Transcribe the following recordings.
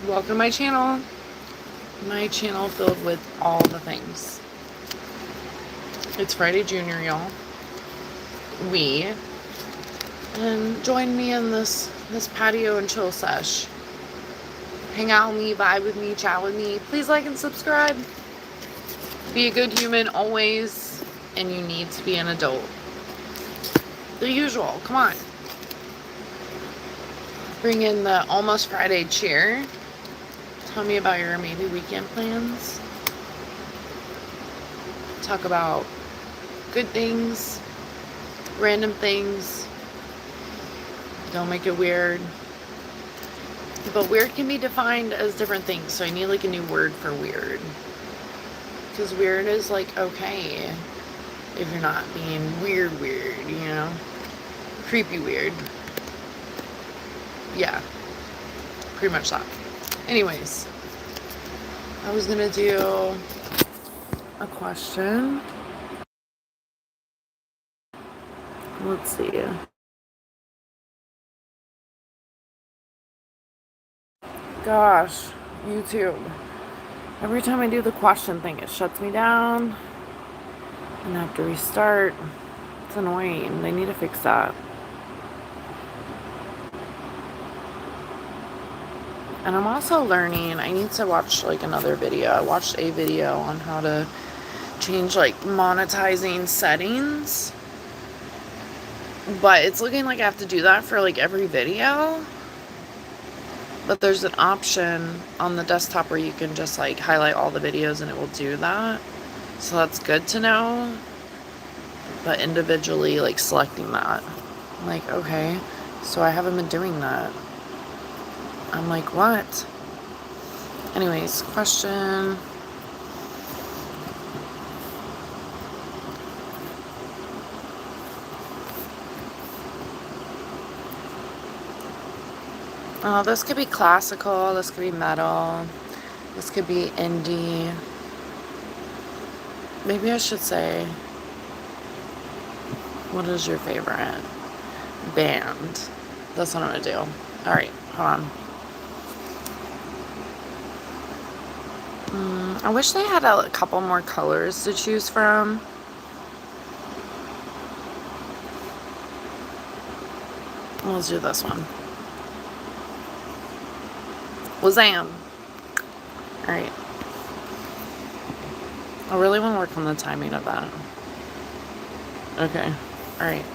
Welcome to my channel. My channel filled with all the things. It's Friday Junior, y'all. And join me in this patio and chill sesh. Hang out with me, vibe with me, chat with me. Please like and subscribe. Be a good human always, and you need to be an adult. The usual. Come on. Bring in the almost Friday cheer. Tell me about your maybe weekend plans. Talk about good things, random things. Don't make it weird. But weird can be defined as different things, so I need like a new word for weird. Because weird is like okay if you're not being weird, you know? Creepy weird. Yeah. Pretty much that. Anyways, I was gonna do a question. Let's see. Gosh, YouTube. Every time I do the question thing, it shuts me down. And I have to restart. It's annoying. They need to fix that. And I'm also learning. I need to watch like another video. I watched a video on how to change like monetizing settings. But it's looking like I have to do that for like every video. But there's an option on the desktop where you can just like highlight all the videos and it will do that. So that's good to know. But individually like selecting that. I'm like, okay, so I haven't been doing that. I'm like, what? Anyways, question. Oh, this could be classical, this could be metal, this could be indie. Maybe I should say, what is your favorite band? That's what I'm gonna do. Alright, hold on. I wish they had a couple more colors to choose from. Let's do this one. Wazam! Alright. I really want to work on the timing of that. Okay. Alright.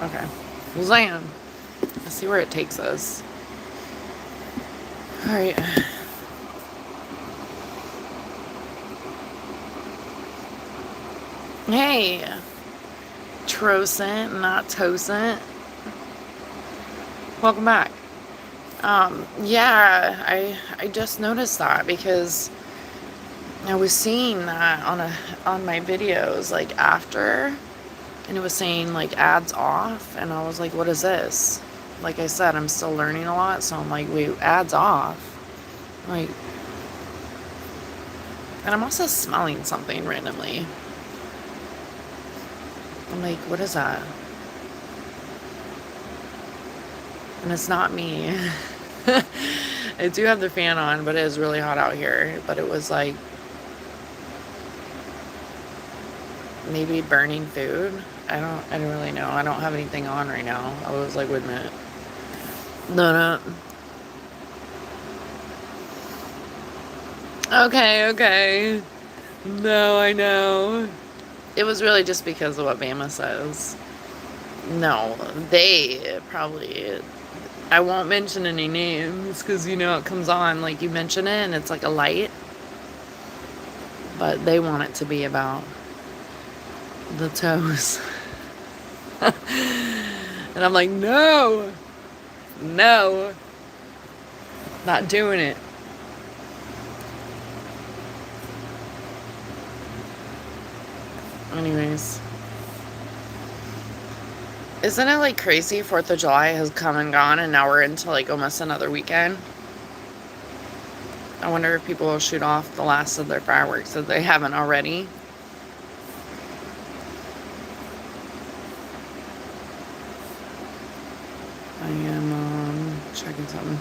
Okay. Wazam! Let's see where it takes us. Alright. Hey! Trocent, not Tocent. Welcome back. Yeah, I just noticed that because I was seeing that on my videos like after, and it was saying like ads off, and I was like, what is this? Like I said, I'm still learning a lot, so I'm like, wait, ads off? Like, and I'm also smelling something randomly. I'm like, what is that? And it's not me. I do have the fan on, but it is really hot out here. But it was like maybe burning food. I don't really know. I don't have anything on right now. I was like, wait a minute. No. Okay. No, I know. It was really just because of what Bama says. No, they probably... I won't mention any names because, you know, it comes on, like, you mention it and it's like a light. But they want it to be about the toes. And I'm like, no, not doing it. Anyways. Isn't it like crazy? 4th of July has come and gone and now we're into like almost another weekend. I wonder if people will shoot off the last of their fireworks if they haven't already. I am checking something.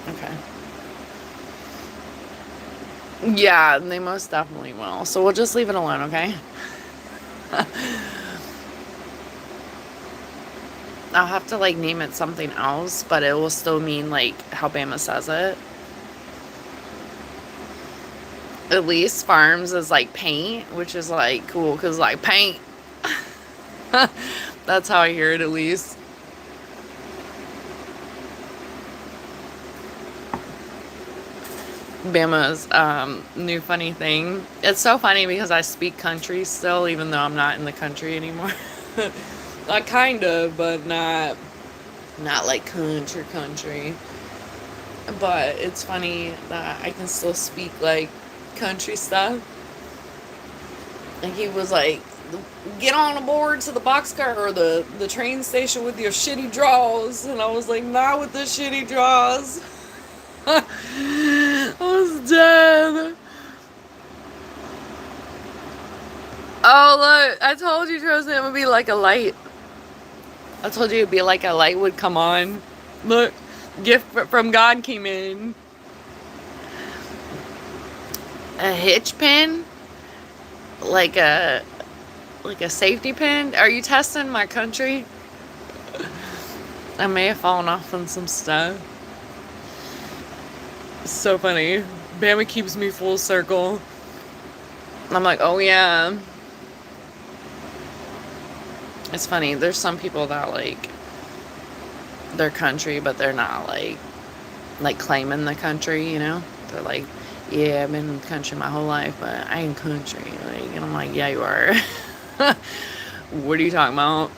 Okay. Yeah, they most definitely will. So we'll just leave it alone, okay? I'll have to like name it something else, but it will still mean like how Bama says it. Elise Farms is like paint, which is like cool because like paint. That's how I hear it, at least. Bama's new funny thing. It's so funny because I speak country still, even though I'm not in the country anymore. Not kind of, but not like country. But it's funny that I can still speak like country stuff. And he was like, get on aboard to the boxcar or the train station with your shitty draws. And I was like, not with the shitty draws. I was dead. Oh, look. I told you, Trojan, it would be like a light. I told you it'd be like a light would come on. Look. Gift from God came in. A hitch pin? Like a safety pin? Are you testing my country? I may have fallen off on some stuff. It's so funny. Bama keeps me full circle. I'm like, oh yeah. It's funny. There's some people that like their country, but they're not like claiming the country, you know? They're like, yeah, I've been in the country my whole life, but I ain't country. Like, and I'm like, yeah, you are. What are you talking about?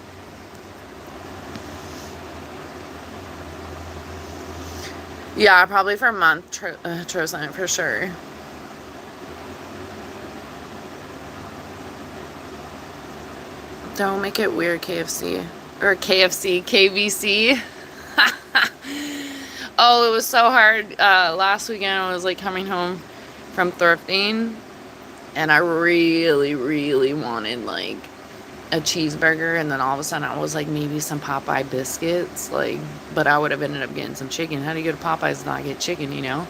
Yeah, probably for a month, Trosan, for sure. Don't make it weird, KFC. Or KFC, KVC. Oh, it was so hard. Last weekend I was like coming home from thrifting and I really, really wanted like a cheeseburger, and then all of a sudden I was like, maybe some Popeye biscuits, like, but I would have ended up getting some chicken. How do you go to Popeyes and not get chicken, you know?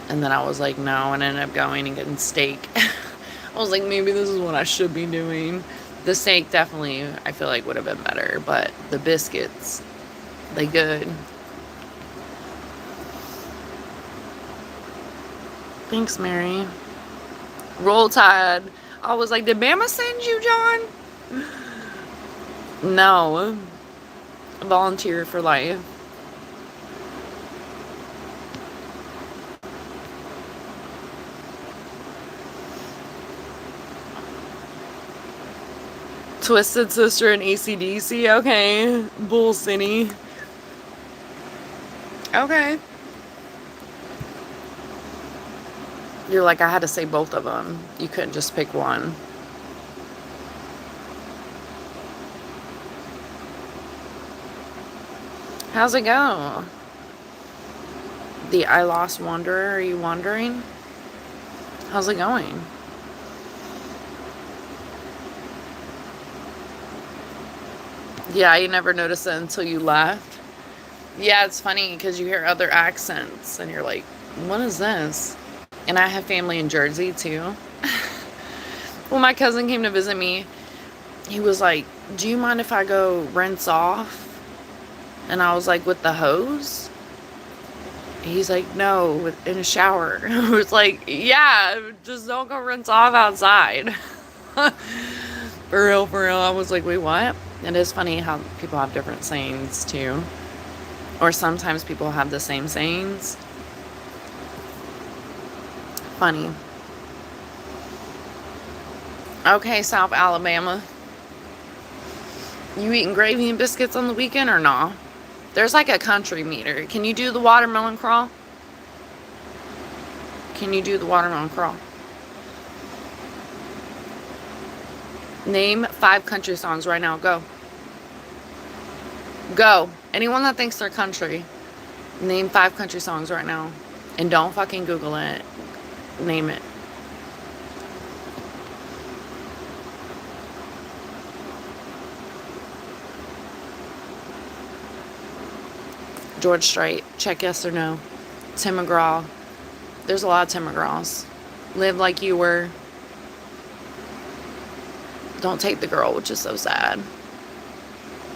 And then I was like, no, and I ended up going and getting steak. I was like, maybe this is what I should be doing. The steak definitely, I feel like, would have been better, but the biscuits, they good. Thanks, Mary. Roll Tide. I was like, did Bama send you, John? No. Volunteer for life. Twisted Sister and AC/DC. Okay. Bull City. Okay. You're like, I had to say both of them. You couldn't just pick one. How's it go? The I Lost Wanderer, are you wandering? How's it going? Yeah, you never noticed it until you left. Yeah, it's funny because you hear other accents and you're like, what is this? And I have family in Jersey too. When my cousin came to visit me, he was like, do you mind if I go rinse off? And I was like, with the hose? He's like, no, in a shower. I was like, yeah, just don't go rinse off outside. For real, for real. I was like, wait, what? It is funny how people have different sayings too. Or sometimes people have the same sayings. Funny. Okay, South Alabama. You eating gravy and biscuits on the weekend or not? There's like a country meter. Can you do the watermelon crawl? Can you do the watermelon crawl? Name 5 country songs right now. Go. Go. Anyone that thinks they're country, name 5 country songs right now. And don't fucking Google it. Name it. George Strait, check yes or no. Tim McGraw. There's a lot of Tim McGraws. Live Like You Were. Don't Take the Girl, which is so sad.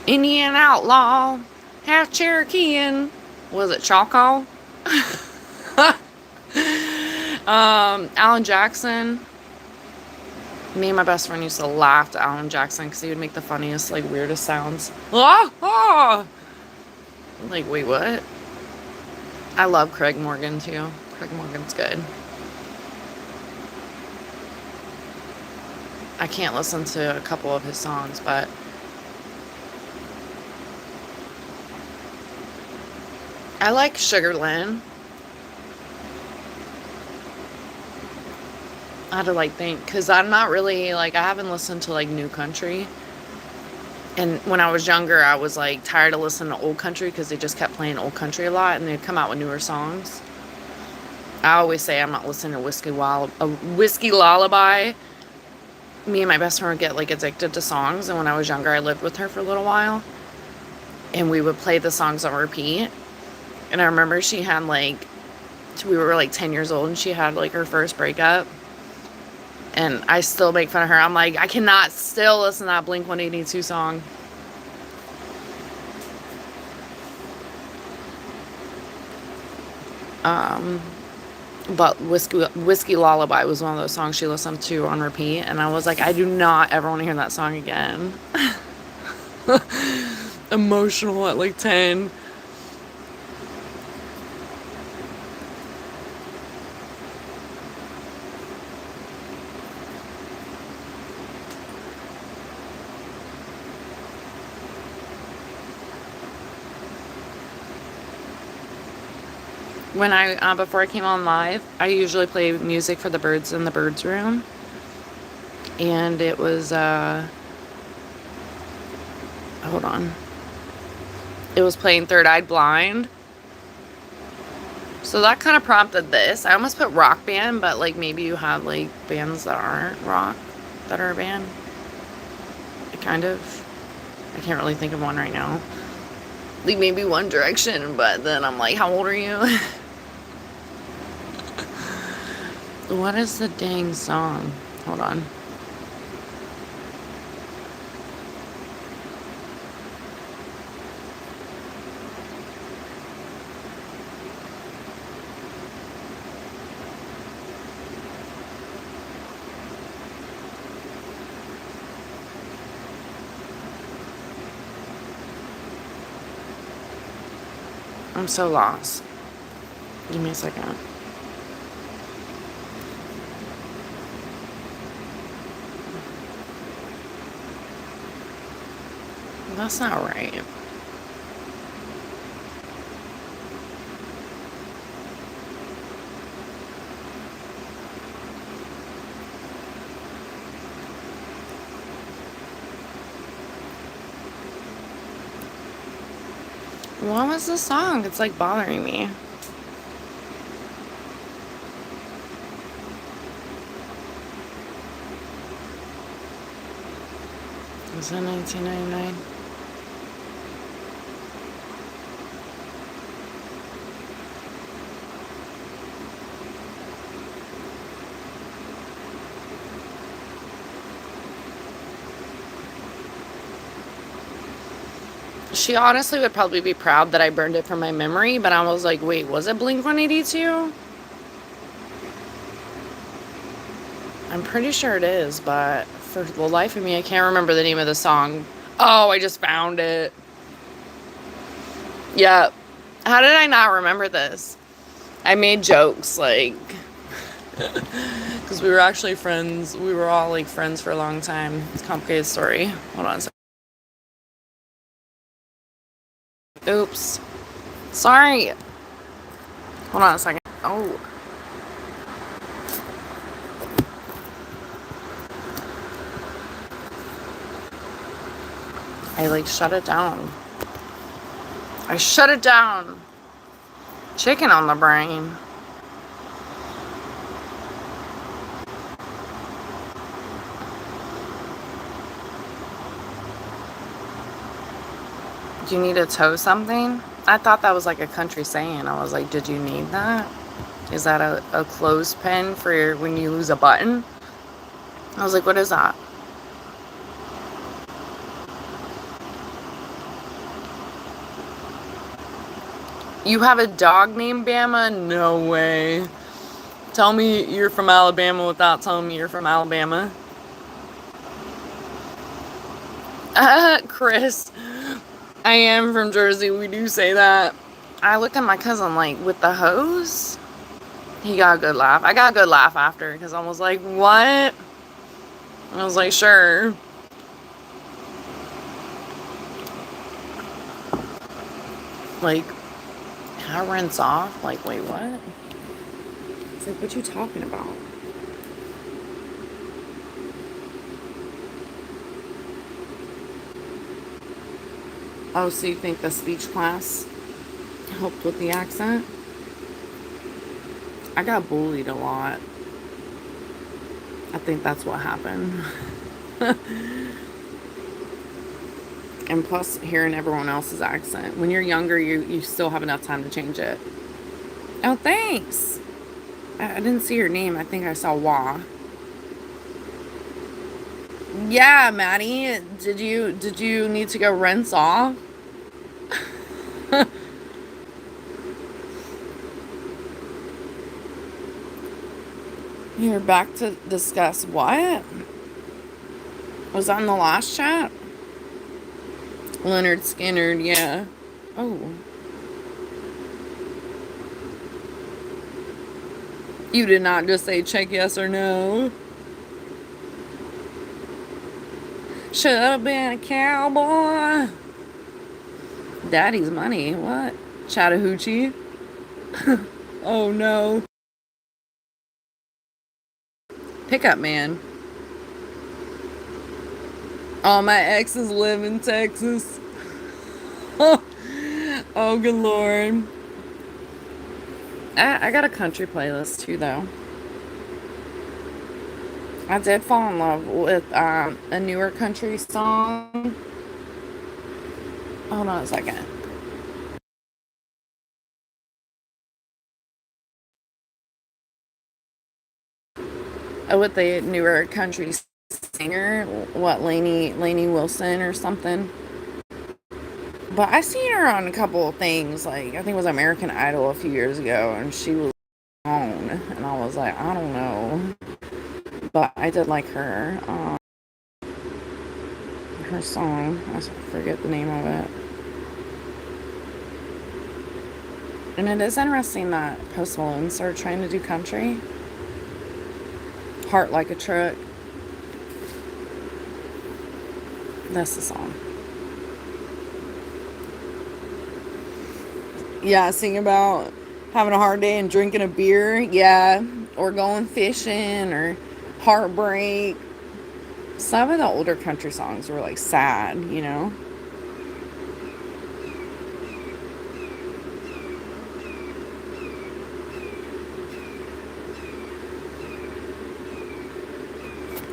Indian Outlaw. Half Cherokeean. Was it Choctaw? Alan Jackson. Me and my best friend used to laugh at Alan Jackson because he would make the funniest, like, weirdest sounds. Ah, ah. Like, wait, what? I love Craig Morgan, too. Craig Morgan's good. I can't listen to a couple of his songs, but I like Sugar Lynn. I had to, like, think, because I'm not really, like, I haven't listened to, like, new country. And when I was younger, I was, like, tired of listening to old country because they just kept playing old country a lot, and they'd come out with newer songs. I always say I'm not listening to Whiskey Lullaby. Me and my best friend would get, like, addicted to songs, and when I was younger, I lived with her for a little while, and we would play the songs on repeat. And I remember she had, like, we were, like, 10 years old, and she had, like, her first breakup. And I still make fun of her. I'm like, I cannot still listen to that Blink-182 song. But Whiskey Lullaby was one of those songs she listened to on repeat. And I was like, I do not ever want to hear that song again. Emotional at like 10. When before I came on live, I usually play music for the birds in the birds room. And it was, hold on. It was playing Third Eye Blind. So that kind of prompted this. I almost put rock band, but like maybe you have like bands that aren't rock that are a band. I can't really think of one right now. Like maybe One Direction, but then I'm like, how old are you? What is the dang song? Hold on. I'm so lost. Give me a second. That's not right. What was the song? It's like bothering me. Was it 1999? She honestly would probably be proud that I burned it from my memory, but I was like, wait, was it Blink-182? I'm pretty sure it is, but for the life of me, I can't remember the name of the song. Oh, I just found it. Yep. How did I not remember this? I made jokes, like, because we were actually friends. We were all, like, friends for a long time. It's a complicated story. Hold on a second. Oops. Sorry. Hold on a second. Oh. I, like, shut it down. I shut it down. Chicken on the brain. Do you need to tow something? I thought that was like a country saying. I was like, did you need that? Is that a clothespin for when you lose a button? I was like, what is that? You have a dog named Bama? No way. Tell me you're from Alabama without telling me you're from Alabama. Chris, I am from Jersey. We do say that. I looked at my cousin like, with the hose? He got a good laugh. I got a good laugh after because I was like, what? I was like, sure. Like, how rinse off? Like, wait, what? It's like, what you talking about? Oh, so you think the speech class helped with the accent? I got bullied a lot. I think that's what happened. And plus, hearing everyone else's accent. When you're younger, you still have enough time to change it. Oh, thanks. I didn't see your name. I think I saw Wah. Yeah, Maddie. Did you need to go rinse off? You're back to discuss what? Was that in the last chat? Leonard Skinner, yeah. Oh. You did not just say check yes or no. Should have been a cowboy. Daddy's money. What? Chattahoochee? Oh no. Pickup man. All my exes live in Texas. Oh, good lord. I got a country playlist too, though. I did fall in love with a newer country song. Hold on a second. With the newer country singer, what, Lainey Wilson or something. But I seen her on a couple of things, like I think it was American Idol a few years ago, and she was on, and I was like, I don't know, but I did like her. Her song, I forget the name of it. And it is interesting that Post Malone started trying to do country. Heart Like a Truck. That's the song. Yeah, sing about having a hard day and drinking a beer. Yeah, or going fishing or heartbreak. Some of the older country songs were like sad, you know?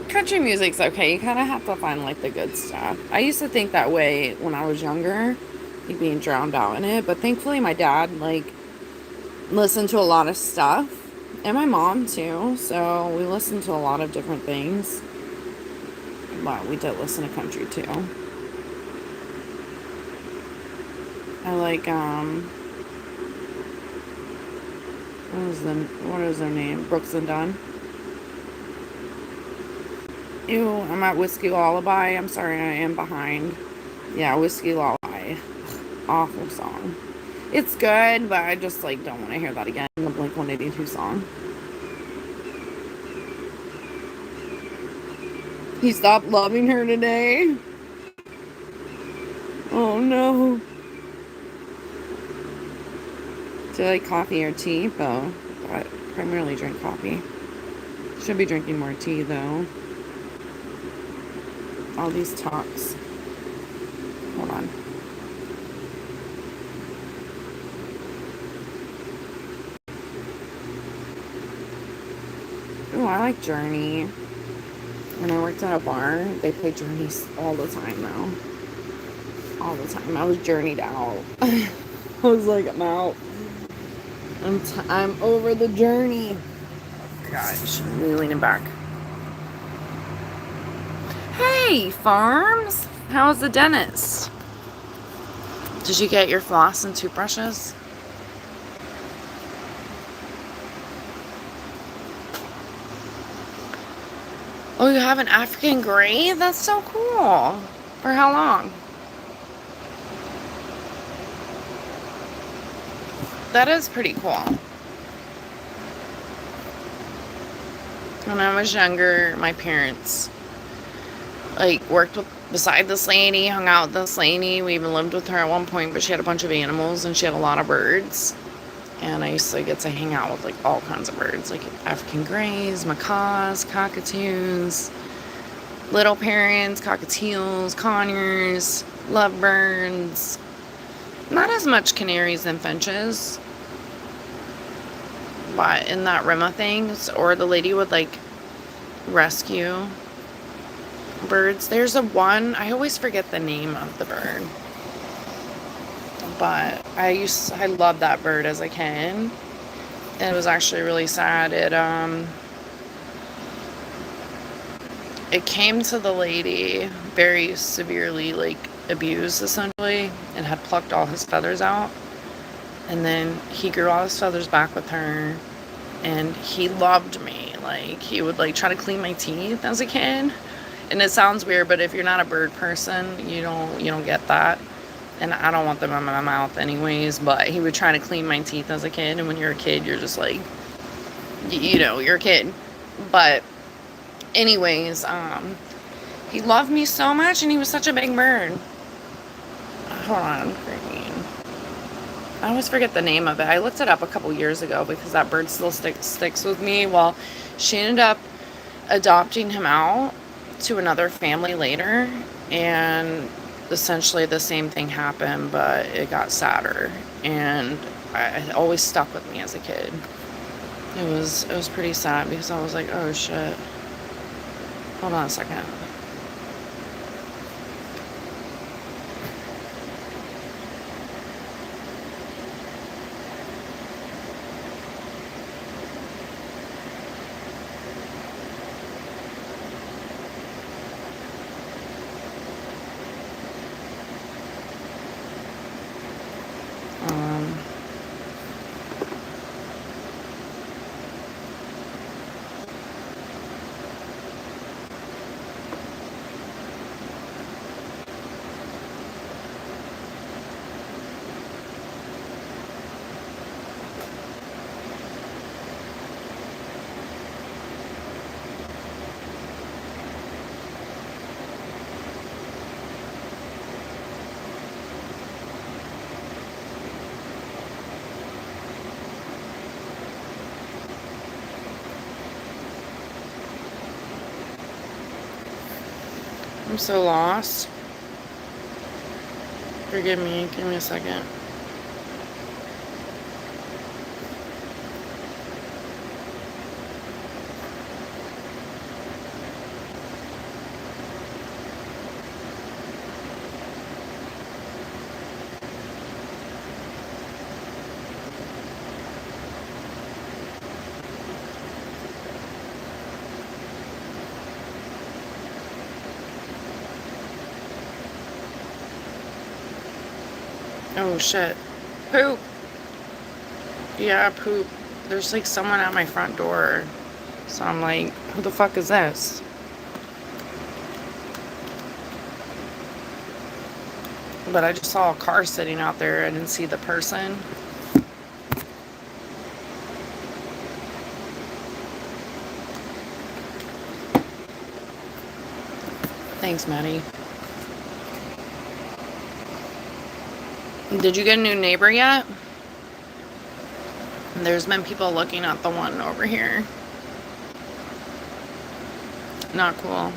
Country music's okay. You kind of have to find like the good stuff. I used to think that way when I was younger, like being drowned out in it. But thankfully, my dad like listened to a lot of stuff, and my mom too. So we listened to a lot of different things. But we did listen to country too. I like what is their name? Brooks and Dunn. Ew, I'm at Whiskey Lullaby. I'm sorry, I am behind. Yeah, Whiskey Lullaby. Awful song. It's good, but I just like don't want to hear that again. The Blink-182 song. He stopped loving her today. Oh no. Do you like coffee or tea? Both. I primarily drink coffee. Should be drinking more tea though. All these talks. Hold on. Oh, I like Journey. When I worked at a bar, they played Journey all the time though. All the time. I was journeyed out. was like, I'm out. I'm over the journey. God, you should be leaning back. Hey, Farms. How's the dentist? Did you get your floss and toothbrushes? Oh, you have an African gray? That's so cool. For how long? That is pretty cool. When I was younger, my parents like worked beside this lady, hung out with this lady. We even lived with her at one point, but she had a bunch of animals and she had a lot of birds. And I used to get to hang out with like all kinds of birds, like African greys, macaws, cockatoos, little parrots, cockatiels, conures, lovebirds. Not as much canaries and finches, but in that rim of things. Or the lady would like rescue birds. There's a one, I always forget the name of the bird, but I loved that bird as a kid. And it was actually really sad. It came to the lady very severely, like abused essentially, and had plucked all his feathers out. And then he grew all his feathers back with her, and he loved me. Like, he would like try to clean my teeth as a kid. And it sounds weird, but if you're not a bird person, you don't get that. And I don't want them in my mouth anyways, but he would try to clean my teeth as a kid. And when you're a kid, you're just like, you're a kid. But anyways, he loved me so much, and he was such a big bird. Hold on, I always forget the name of it. I looked it up a couple years ago because that bird still sticks with me. Well, she ended up adopting him out to another family later, and essentially the same thing happened, but it got sadder, and it always stuck with me as a kid. It was pretty sad because I was like, oh shit. Hold on a second. I'm so lost. Forgive me. Give me a second. Oh shit. Poop. Yeah, poop. There's like someone at my front door. So I'm like, who the fuck is this? But I just saw a car sitting out there. I didn't see the person. Thanks, Maddie. Did you get a new neighbor yet? There's been people looking at the one over here. Not cool.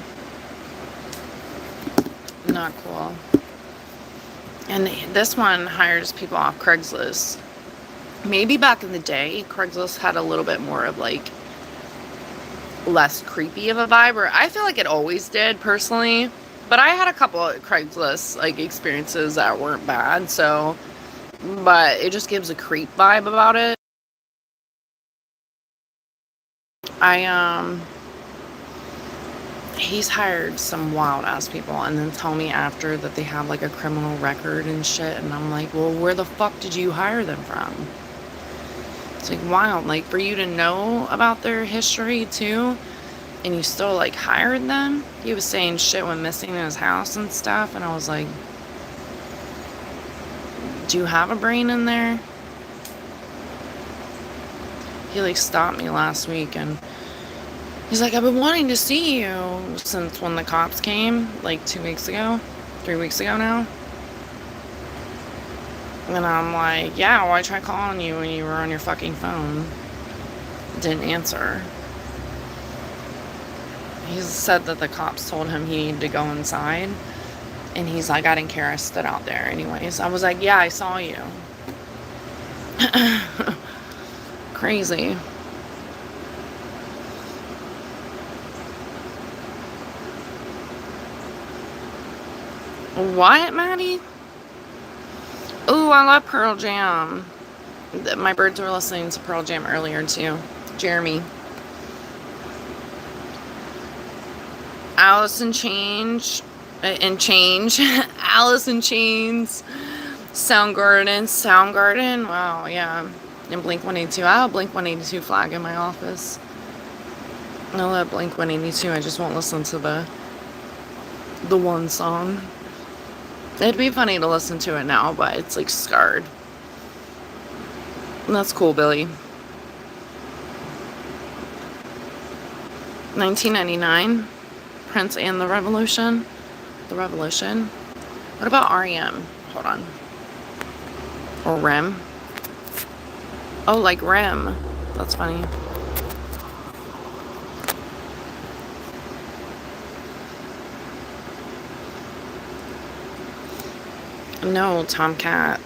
Not cool. And this one hires people off Craigslist. Maybe back in the day, Craigslist had a little bit more of like less creepy of a vibe, or I feel like it always did personally. But I had a couple of Craigslist like experiences that weren't bad, so but it just gives a creep vibe about it. He's hired some wild ass people and then tell me after that they have like a criminal record and shit, and I'm like, well, where the fuck did you hire them from? It's like wild, like for you to know about their history too, and you still like hired them. He was saying shit went missing in his house and stuff, and I was like, do you have a brain in there? He like stopped me last week and he's like, I've been wanting to see you since when the cops came, like 2 weeks ago, 3 weeks ago now. And I'm like, yeah, well, I tried calling you when you were on your fucking phone. Didn't answer. He said that the cops told him he needed to go inside. And he's like, I didn't care, I stood out there anyways. I was like, yeah, I saw you. Crazy. What, Maddie? Ooh, I love Pearl Jam. My birds were listening to Pearl Jam earlier too. Jeremy. Alice in Chains. Alice in Chains. Soundgarden. Wow, yeah. And Blink 182. I have a Blink 182 flag in my office. I love Blink 182. I just won't listen to the one song. It'd be funny to listen to it now, but it's like scarred. And that's cool, Billy. 1999. Prince and the Revolution. The Revolution. What about REM? Hold on. Or REM. Oh, like REM. That's funny. No, Tomcat.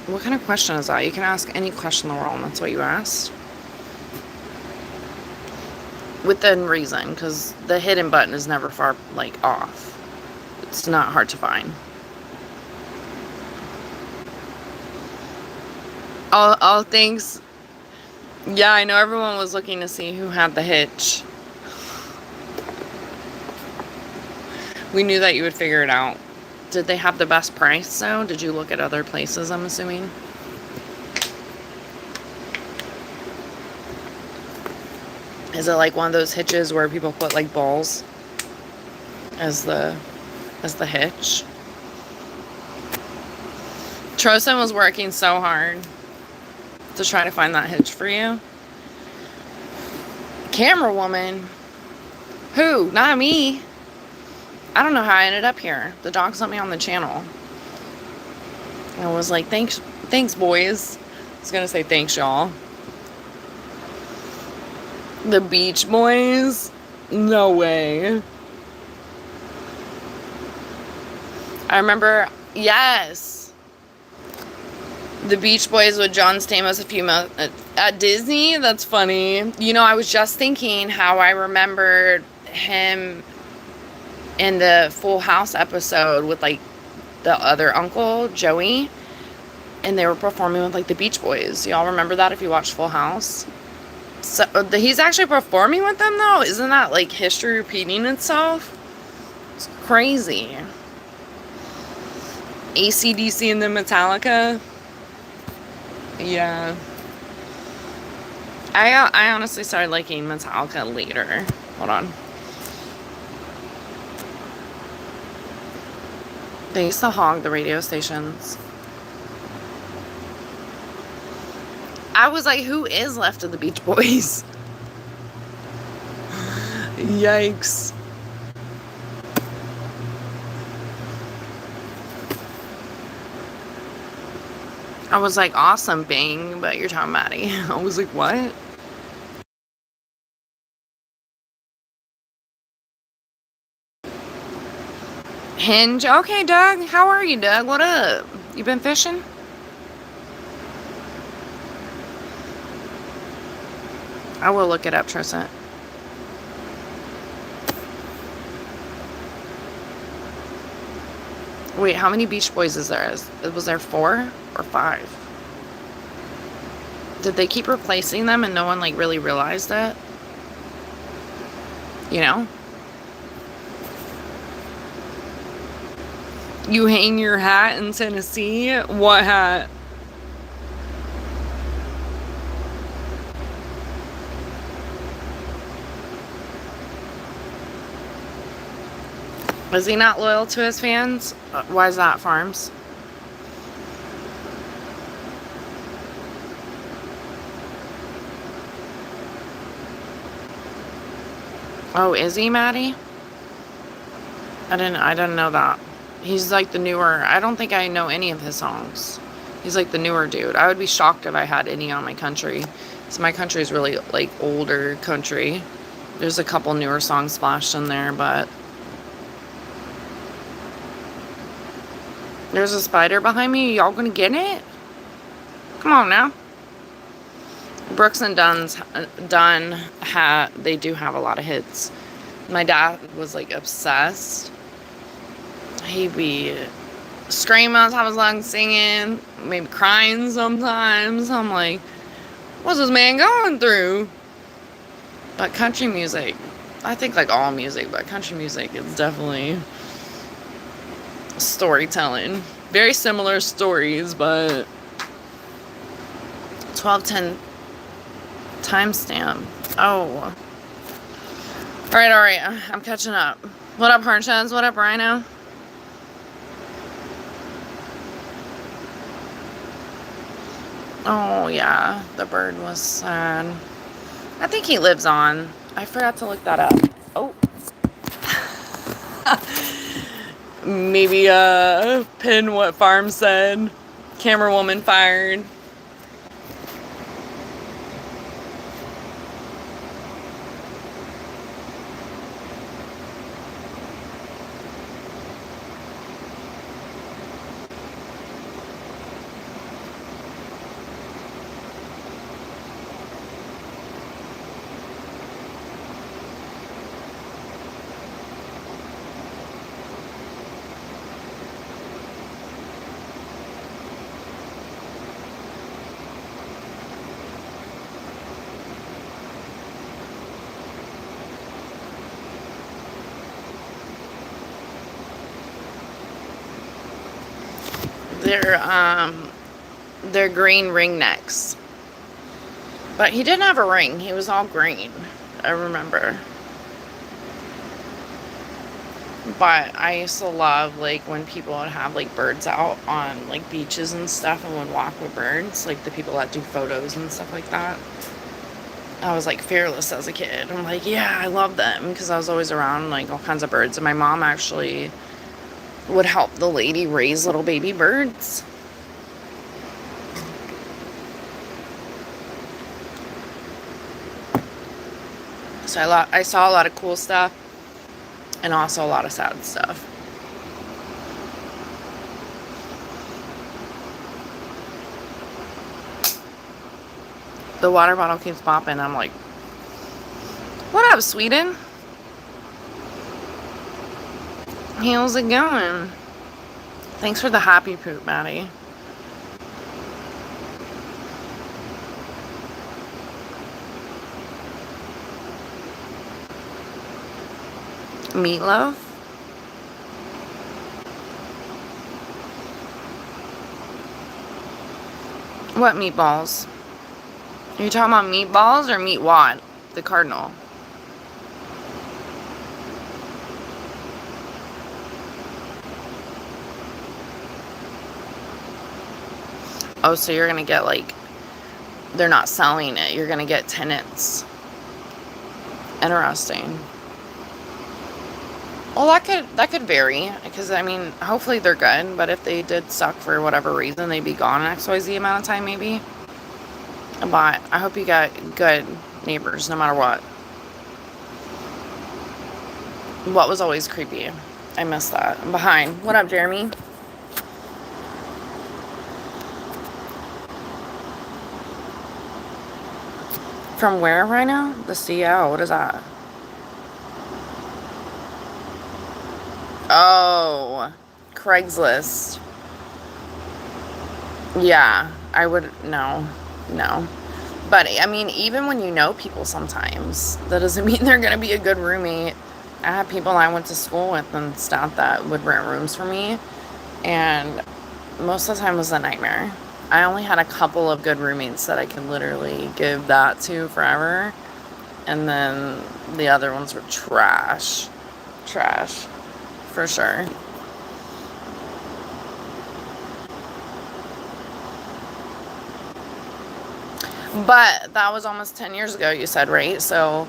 What kind of question is that? You can ask any question in the world, and that's what you asked. Within reason, because the hidden button is never far, like, off. It's not hard to find. All things. Yeah, I know everyone was looking to see who had the hitch. We knew that you would figure it out. Did they have the best price, though? Did you look at other places, I'm assuming? Is it like one of those hitches where people put like balls as the hitch? Trosen was working so hard to try to find that hitch for you. Camera woman? Who? Not me. I don't know how I ended up here. The dog sent me on the channel. I was like, thanks boys. I was gonna say thanks, y'all. The Beach Boys? No way. I remember, yes. The Beach Boys with John Stamos a few months at Disney. That's funny. You know, I was just thinking how I remembered him in the Full House episode with like the other uncle, Joey, and they were performing with like the Beach Boys. Y'all remember that if you watched Full House? So he's actually performing with them though? Isn't that like history repeating itself? It's crazy. AC/DC and then Metallica. Yeah. I honestly started liking Metallica later. Hold on. They used to hog the radio stations. I was like, who is left of the Beach Boys? Yikes. I was like, awesome, Bing, but you're talking Maddie. I was like, what? Hinge? Okay, Doug. How are you, Doug? What up? You been fishing? I will look it up, Tristan. Wait, how many Beach Boys is there? Was there 4 or 5? Did they keep replacing them and no one like really realized it? You know? You hang your hat in Tennessee? What hat? Is he not loyal to his fans? Why is that, Farms? Oh, is he, Maddie? I didn't know that. He's like the newer. I don't think I know any of his songs. He's like the newer dude. I would be shocked if I had any on my country. So my country is really like older country. There's a couple newer songs splashed in there, but there's a spider behind me. Y'all gonna get it? Come on now. Brooks and Dunn they do have a lot of hits. My dad was like obsessed. He'd be screaming on top of his lungs, singing, maybe crying sometimes. I'm like, what's this man going through? But country music, I think like all music, but country music is definitely storytelling. Very similar stories, but 12:10 timestamp. Oh. Alright. I'm catching up. What up, Harshaz? What up, Rhino? Oh, yeah. The bird was sad. I think he lives on. I forgot to look that up. Oh. Maybe pin what Farm said. Camera woman fired. They're green ring necks. But he didn't have a ring. He was all green. I remember. But I used to love like when people would have like birds out on like beaches and stuff and would walk with birds, like the people that do photos and stuff like that. I was like fearless as a kid. I'm like, yeah, I love them because I was always around like all kinds of birds. And my mom actually would help the lady raise little baby birds. So I saw a lot of cool stuff and also a lot of sad stuff. The water bottle keeps popping. I'm like, what up, Sweden? How's it going? Thanks for the happy poop, Maddie. Meatloaf? What meatballs? Are you talking about meatballs or meat wad? The cardinal. Oh, so you're gonna get like, they're not selling it. You're gonna get tenants. Interesting. Well, that could vary because I mean, hopefully they're good. But if they did suck for whatever reason, they'd be gone in XYZ amount of time, maybe. But I hope you got good neighbors, no matter what. What was always creepy? I missed that. I'm behind. What up, Jeremy? From where right now? The CL. What is that? Oh, Craigslist. Yeah, I would, no. But I mean, even when you know people sometimes, that doesn't mean they're gonna be a good roommate. I had people I went to school with and stuff that would rent rooms for me, and most of the time was a nightmare. I only had a couple of good roommates that I could literally give that to forever, and then the other ones were trash. Trash, for sure. But that was almost 10 years ago, you said, right? So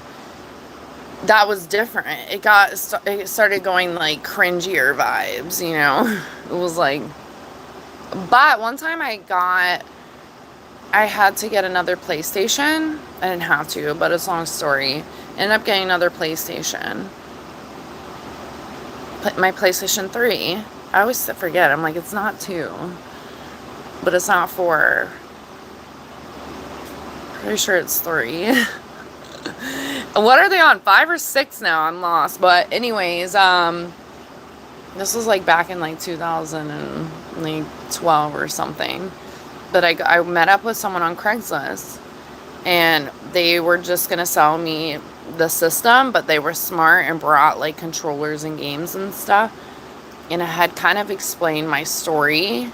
that was different. It started going like cringier vibes, you know? It was like, but one time I had to get another PlayStation. I didn't have to, but it's a long story. Ended up getting another PlayStation. My PlayStation 3. I always forget. I'm like, it's not 2. But it's not 4. Pretty sure it's 3. What are they on? 5 or 6 now? I'm lost. But anyways, this was like back in like 2012 or something. But I met up with someone on Craigslist, and they were just gonna sell me the system, but they were smart and brought like controllers and games and stuff. And I had kind of explained my story,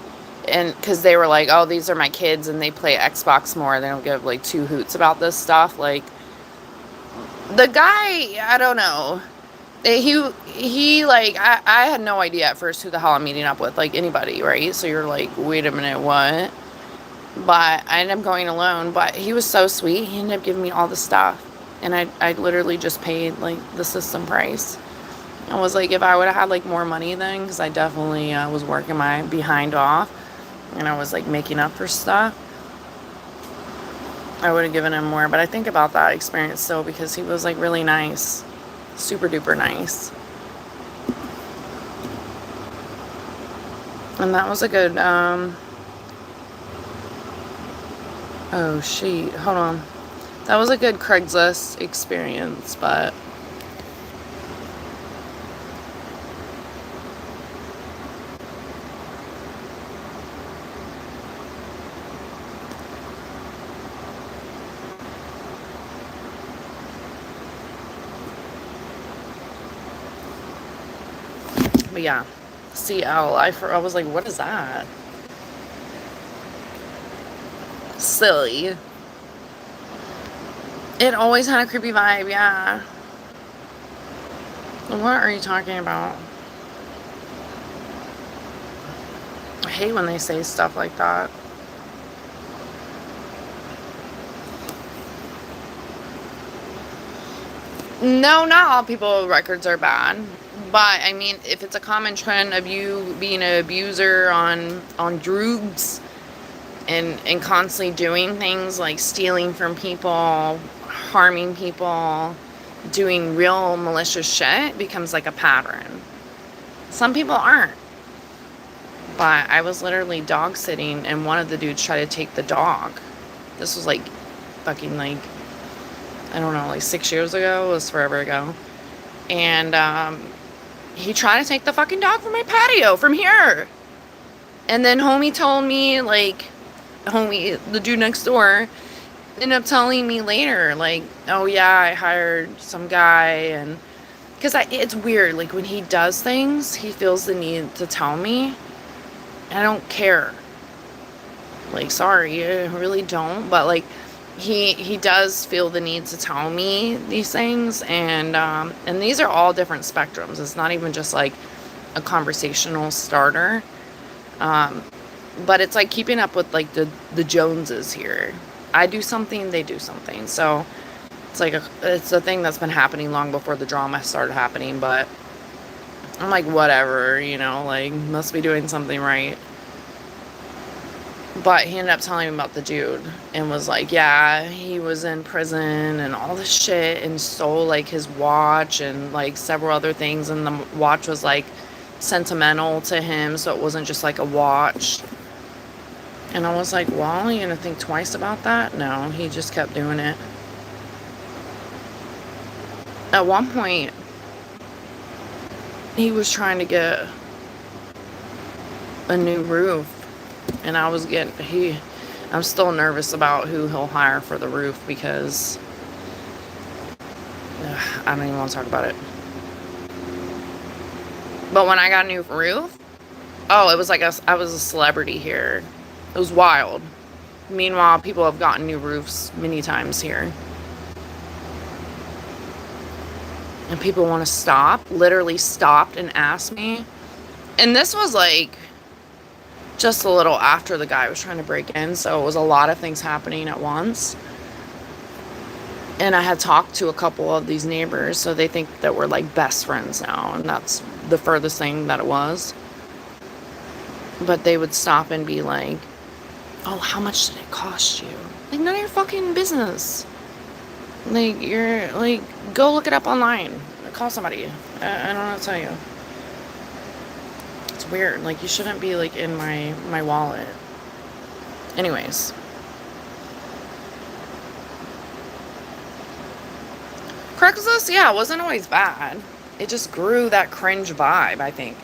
and because they were like, oh, these are my kids and they play Xbox more, they don't give like two hoots about this stuff. Like, the guy, I don't know, he like, I had no idea at first who the hell I'm meeting up with, like anybody, right? So you're like, wait a minute, what? But I ended up going alone. But he was so sweet. He ended up giving me all the stuff, and I literally just paid like the system price. I was like, if I would have had like more money then, because I definitely was working my behind off, and I was like making up for stuff, I would have given him more. But I think about that experience still, because he was like really nice, super duper nice. And that was a good oh shit, hold on. That was a good Craigslist experience. But yeah, CL. I was like, what is that? Silly. It always had a creepy vibe, yeah. What are you talking about? I hate when they say stuff like that. No, not all people records are bad. But I mean, if it's a common trend of you being an abuser on drugs, and constantly doing things like stealing from people, harming people, doing real malicious shit, becomes like a pattern. Some people aren't. But I was literally dog sitting, and one of the dudes tried to take the dog. This was like fucking like, I don't know, like 6 years ago. It was forever ago. And he tried to take the fucking dog from my patio from here. And then homie told me, like, homie, the dude next door, ended up telling me later, like, oh yeah, I hired some guy. And because it's weird, like when he does things, he feels the need to tell me. I don't care. Like, sorry, I really don't. But like, he does feel the need to tell me these things, and these are all different spectrums. It's not even just like a conversational starter. But it's like keeping up with like the Joneses here. I do something, they do something. So it's like it's a thing that's been happening long before the drama started happening. But I'm like, whatever, you know, like, must be doing something right. But he ended up telling me about the dude, and was like, yeah, he was in prison and all this shit, and stole like his watch and like several other things, and the watch was like sentimental to him, so it wasn't just like a watch. And I was like, well, you gonna think twice about that? No, he just kept doing it. At one point, he was trying to get a new roof, and I I'm still nervous about who he'll hire for the roof because I don't even want to talk about it. But when I got a new roof, oh, it was like I was a celebrity here. It was wild. Meanwhile, people have gotten new roofs many times here. And people want to stop, literally stopped and asked me. And this was like just a little after the guy was trying to break in, so it was a lot of things happening at once. And I had talked to a couple of these neighbors, so they think that we're like best friends now, and that's the furthest thing that it was. But they would stop and be like, oh, how much did it cost you? Like, none of your fucking business. Like, you're like, go look it up online. Call somebody. I don't know what to tell you. It's weird. Like, you shouldn't be like in my wallet. Anyways. Craigslist, yeah, it wasn't always bad. It just grew that cringe vibe, I think.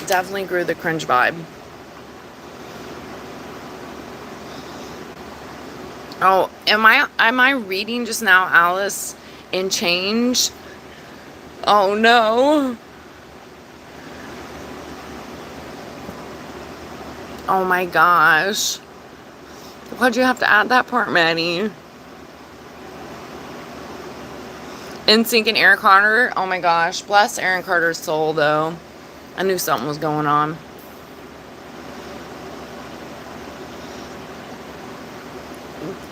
Definitely grew the cringe vibe. Oh, am I reading just now Alice in Change? Oh no. Oh my gosh. Why'd you have to add that part, Maddie? NSYNC and Aaron Carter. Oh my gosh. Bless Aaron Carter's soul, though. I knew something was going on.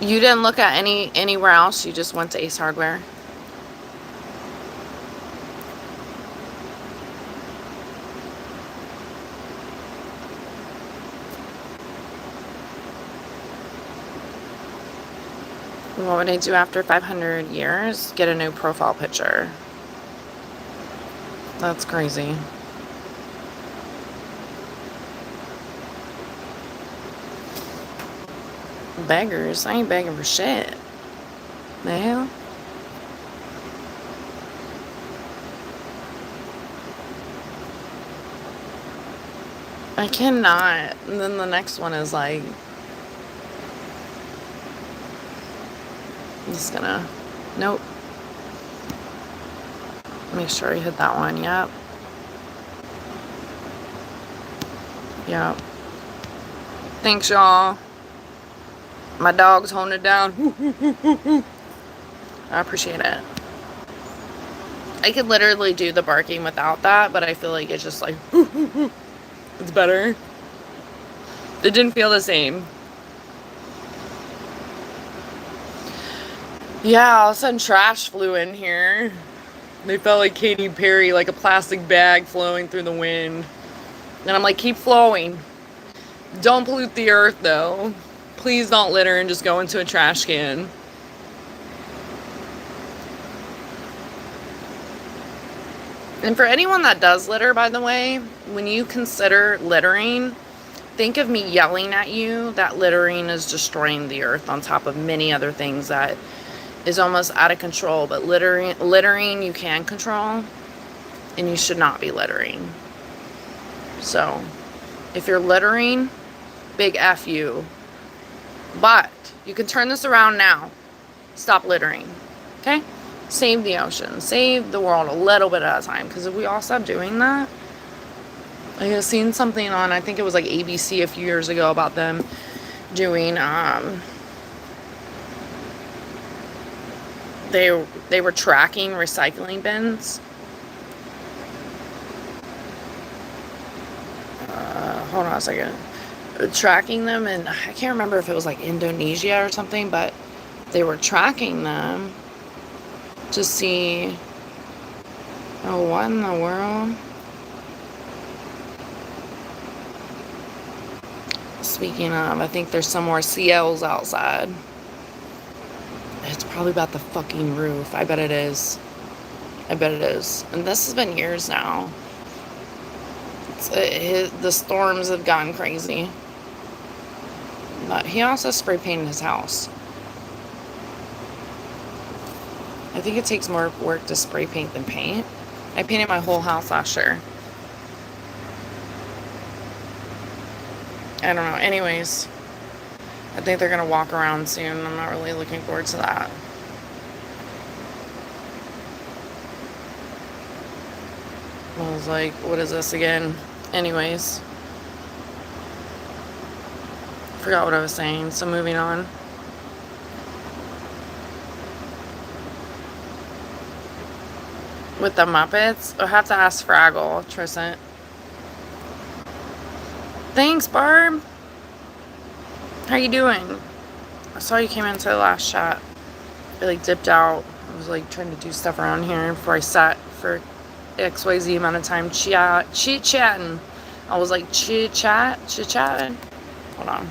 You didn't look at anywhere else? You just went to Ace Hardware? What would I do after 500 years? Get a new profile picture. That's crazy. Beggars? I ain't begging for shit. The hell? I cannot. And then the next one is like, I'm just gonna, nope. Make sure I hit that one. Yep. Yep. Thanks, y'all. My dog's holding it down. I appreciate it. I could literally do the barking without that, but I feel like it's just like, it's better. It didn't feel the same. Yeah, all of a sudden trash flew in here. They felt like Katy Perry, like a plastic bag flowing through the wind. And I'm like, keep flowing. Don't pollute the earth, though. Please don't litter and just go into a trash can. And for anyone that does litter, by the way, when you consider littering, think of me yelling at you that littering is destroying the earth on top of many other things that is almost out of control. But littering you can control, and you should not be littering. So, if you're littering, big F you. But you can turn this around now. Stop littering. Okay? Save the ocean. Save the world a little bit at a time. Because if we all stop doing that, I have seen something on, I think it was like ABC a few years ago about them doing, they were tracking recycling bins. Hold on a second. Tracking them, and I can't remember if it was like Indonesia or something, but they were tracking them to see, oh, what in the world? Speaking of, I think there's some more CLs outside. It's probably about the fucking roof. I bet it is. I bet it is. And this has been years now. The storms have gotten crazy. But he also spray painted his house. I think it takes more work to spray paint than paint. I painted my whole house last year. I don't know. Anyways, I think they're going to walk around soon. I'm not really looking forward to that. I was like, what is this again? Anyways. Forgot what I was saying, so moving on. With the Muppets, I'll have to ask Fraggle, Trisent. Thanks, Barb. How you doing? I saw you came into the last chat. I like dipped out. I was like trying to do stuff around here before I sat for XYZ amount of time chit-chatting. I was like chit-chatting. Hold on.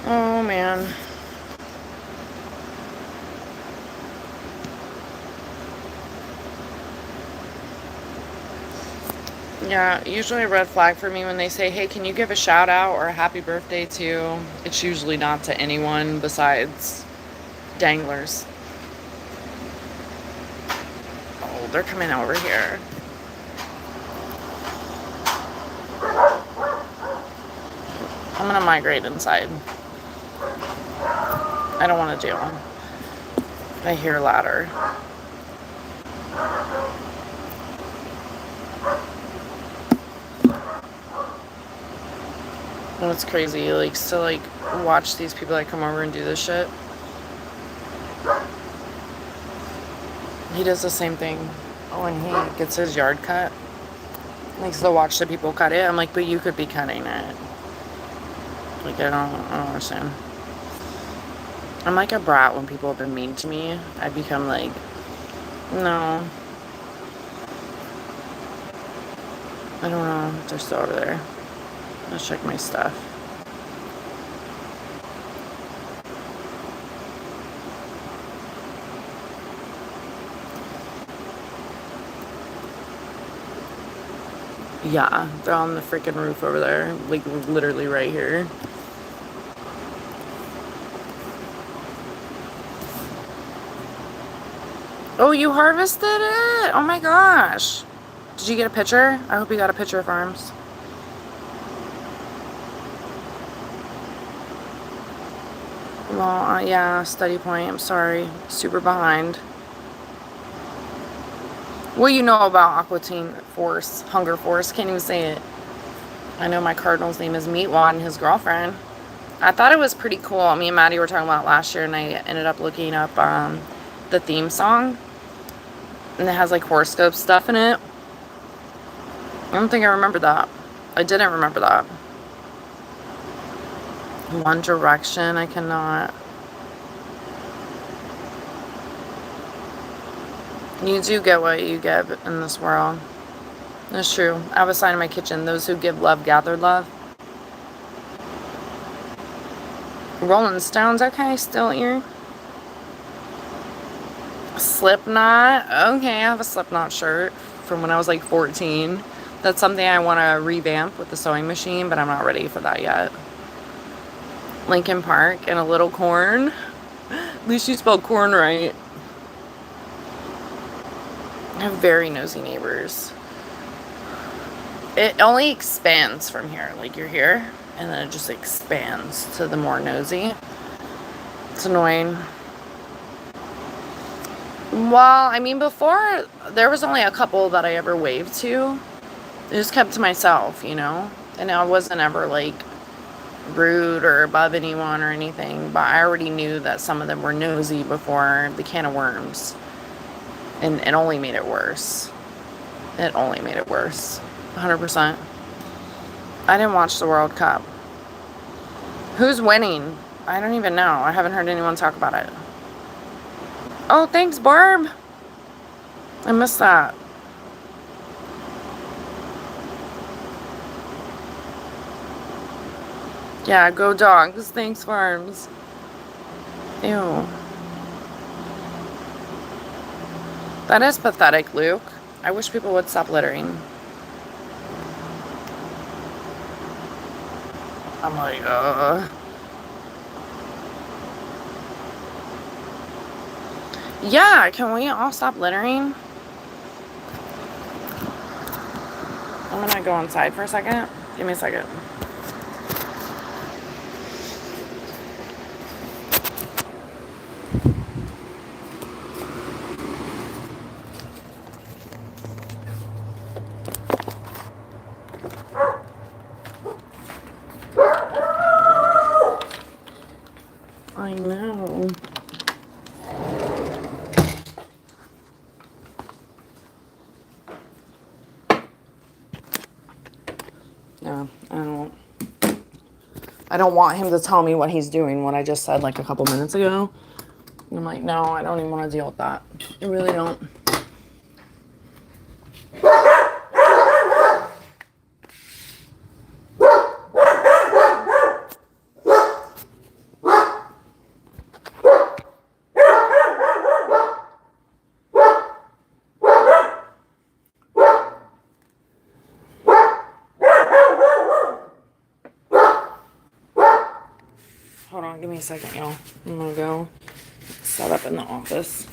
Oh, man. Yeah, usually a red flag for me when they say, hey, can you give a shout out or a happy birthday to? It's usually not to anyone besides danglers. Oh, they're coming over here. I'm gonna migrate inside. I don't want to deal. I hear louder. And it's crazy. He likes to like watch these people that come over and do this shit. He does the same thing when he gets his yard cut. He likes to watch the people cut it. I'm like, but you could be cutting it. Like, I don't understand. I'm like a brat when people have been mean to me. I become like, no. I don't know if they're still over there. Let's check my stuff. Yeah, they're on the freaking roof over there. Like, literally right here. Oh, you harvested it? Oh my gosh. Did you get a picture? I hope you got a picture of Farms. Well, yeah, study point. I'm sorry. Super behind. What do you know about Aqua Teen Force? Hunger Force? Can't even say it. I know my cardinal's name is Meatwad and his girlfriend. I thought it was pretty cool. Me and Maddie were talking about last year, and I ended up looking up the theme song. And it has like horoscope stuff in it. I don't think I remember that. I didn't remember that. One Direction, I cannot. You do get what you get in this world. That's true. I have a sign in my kitchen. Those who give love gather love. Rolling Stones, okay, still here. Slipknot, okay, I have a Slipknot shirt from when I was like 14. That's something I want to revamp with the sewing machine, but I'm not ready for that yet. Linkin Park and a little corn. At least you spelled corn right. I have very nosy neighbors. It only expands from here. Like, you're here, and then it just expands to the more nosy. It's annoying. Well, I mean, before, there was only a couple that I ever waved to. I just kept to myself, you know? And I wasn't ever, like, rude or above anyone or anything. But I already knew that some of them were nosy before the can of worms. And it only made it worse. It only made it worse. 100%. I didn't watch the World Cup. Who's winning? I don't even know. I haven't heard anyone talk about it. Oh, thanks, Barb. I missed that. Yeah, go dogs. Thanks, Farms. Ew. That is pathetic, Luke. I wish people would stop littering. I'm like, Yeah, can we all stop littering? I'm gonna go inside for a second. Give me a second. I know. No, I don't want him to tell me what he's doing, what I just said like a couple minutes ago. I'm like, no, I don't even want to deal with that. I really don't. Hold on, give me a second, y'all. I'm gonna go set up in the office.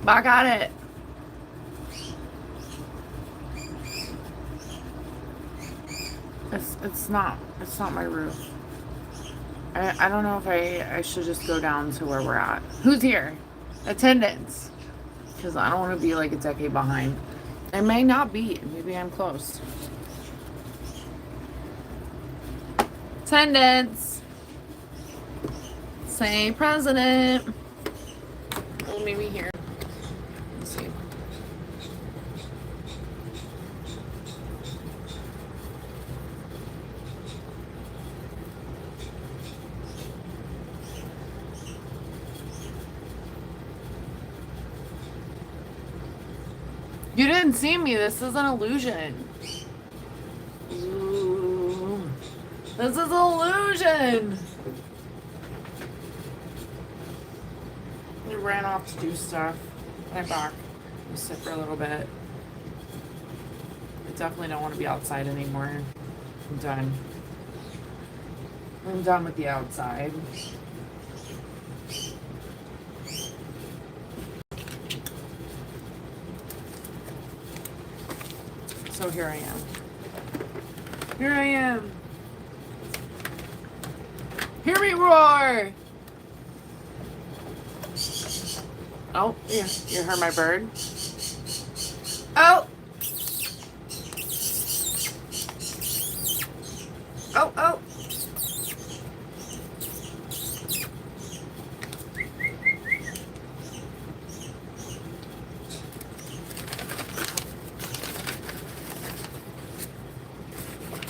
Back at it. It's not my roof. I don't know if I should just go down to where we're at. Who's here? Attendance. Because I don't want to be like a decade behind. I may not be. Maybe I'm close. Attendance. Say president. Oh, maybe here. Let's see. You didn't see me. This is an illusion. Ooh. This is an illusion. We ran off to do stuff. I'm back. I'm sit for a little bit. I definitely don't want to be outside anymore. I'm done. I'm done with the outside. So here I am. Here I am. Hear me roar! Oh, yeah, you heard my bird? Oh! Oh, oh!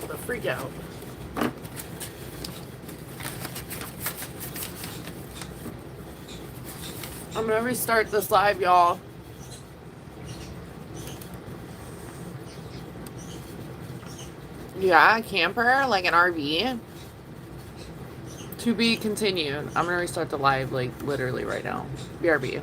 The freak out. I'm gonna restart this live, y'all. Yeah, camper, like an RV. To be continued. I'm gonna restart the live, like, literally right now. BRB.